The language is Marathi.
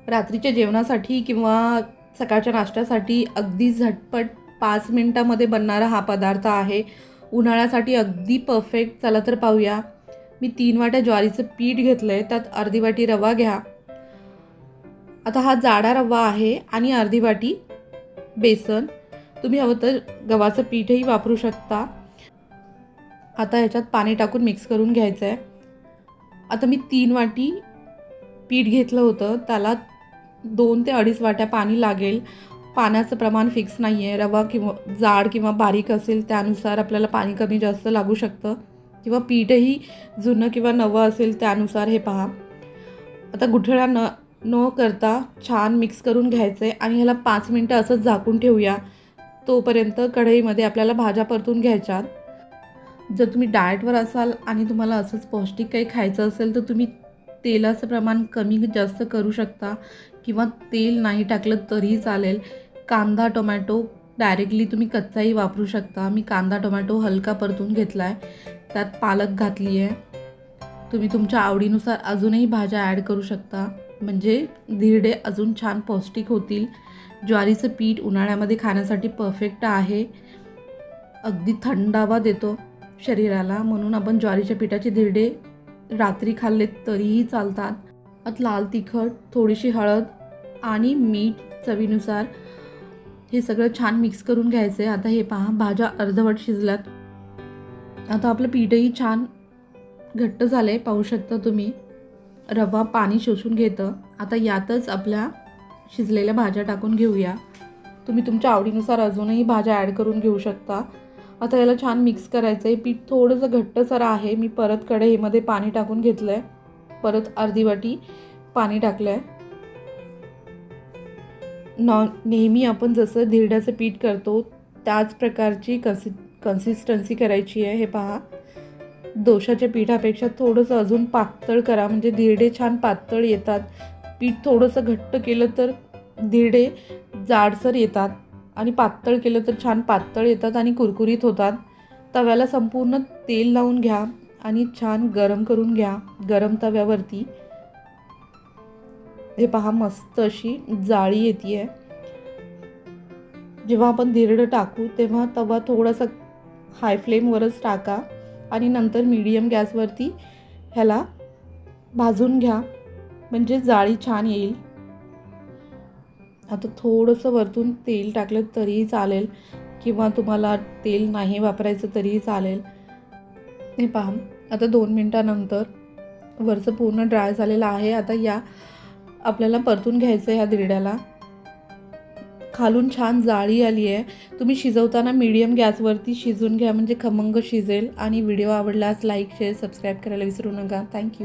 रात्रीच्या जेवणासाठी किंवा सकाळच्या नाश्त्यासाठी अगदी झटपट 5 मिनिटामध्ये बनणारा हा पदार्थ आहे. उन्हाळ्यासाठी अगदी परफेक्ट. चला तर पाहूया. मी 3 वाट्या ज्वारीचं पीठ घेतलं आहे, त्यात अर्धी वाटी रवा घ्या. आता हा जाडा रवा आहे आणि अर्धी वाटी बेसन. तुम्ही हवं तर गव्हाचं पीठही वापरू शकता. आता ह्याच्यात पाणी टाकून मिक्स करून घ्यायचं आहे. आता मी 3 वाटी पीठ घेतलं होतं, त्याला 2 ते 2.5 वाट्या पाणी लागेल. पाण्याचं प्रमाण फिक्स नाही आहे. रवा किंवा जाड किंवा बारीक असेल त्यानुसार आपल्याला पाणी कमी जास्त लागू शकतं, किंवा पीठही जुनं किंवा नवं असेल त्यानुसार. हे पहा. आता गुठळ्या न करता छान मिक्स करून घ्यायचं आहे आणि ह्याला 5 मिनटं असंच झाकून ठेवूया. तोपर्यंत कढईमध्ये आपल्याला भाज्या परतून घ्यायच्यात. जर तुम्ही डाएटवर असाल आणि तुम्हाला असंच पौष्टिक काही खायचं असेल तर तुम्ही तेलाचं प्रमाण कमी जास्त करू शकता, किंवा तेल नाही टाकलं तरीही चालेल. कांदा टोमॅटो डायरेक्टली तुम्ही कच्चाही वापरू शकता. मी कांदा टोमॅटो हलका परतून घेतला आहे, त्यात पालक घातली आहे. तुम्ही तुमच्या आवडीनुसार अजूनही भाज्या ॲड करू शकता, म्हणजे धिरडे अजून छान पौष्टिक होतील. ज्वारीचं पीठ उन्हाळ्यामध्ये खाण्यासाठी परफेक्ट आहे. अगदी थंडावा देतो शरीराला, म्हणून आपण ज्वारीच्या पिठाचे धिरडे रात्री खाल्ले तरीही चालतात. आता लाल तिखट, थोडीशी हळद आणि मीठ चवीनुसार हे सगळं छान मिक्स करून घ्यायचं आहे. आता हे पहा, भाज्या अर्धवट शिजल्यात. आता आपलं पीठही छान घट्ट झालं आहे, पाहू शकता तुम्ही. रवा पाणी शोषून घेतं. आता यातच आपल्या शिजलेल्या भाज्या टाकून घेऊया. तुम्ही तुमच्या आवडीनुसार अजूनही भाज्या ॲड करून घेऊ शकता. आता याला छान मिक्स करायचं आहे. पीठ थोडंसं घट्टसर आहे. मी परत कढईमध्ये पाणी टाकून घेतलं आहे. परत अर्धी वाटी पाणी टाकलं आहे. नेहमी आपण जसं धिरड्याचं पीठ करतो त्याच प्रकारची कन्सिस्टन्सी करायची आहे. हे पहा, डोशाच्या पिठापेक्षा थोडंसं अजून पातळ करा, म्हणजे धिरडे छान पातळ येतात. पीठ थोडंसं घट्ट केलं तर धिरडे जाडसर येतात, आणि पातळ केलं तर छान पातळ येतात आणि कुरकुरीत होतात. तव्याला संपूर्ण तेल लावून घ्या आणि छान गरम करून घ्या. गरम तव्यावरती हे पहा, मस्त अशी जाळी येते आहे. जेव्हा आपण धिरडं टाकू तेव्हा तवा थोडासा हाय फ्लेमवरच टाका आणि नंतर मीडियम गॅसवरती ह्याला भाजून घ्या, म्हणजे जाळी छान येईल. आता थोडंसं वरतून तेल टाकलं तरीही चालेल, किंवा तुम्हाला तेल नाही वापरायचं तरीही चालेल. हे पहा, आता 2 मिनटानंतर वरचं पूर्ण ड्राय झालेलं आहे. आता या आपल्याला परतून घ्यायचं आहे ह्या धिरड्याला. खालून छान जाळी आली आहे. तुम्ही शिजवताना मीडियम गॅसवरती शिजून घ्या, म्हणजे खमंग शिजेल. आणि व्हिडिओ आवडल्यास लाईक, शेअर, सबस्क्राईब करायला विसरू नका. थँक्यू.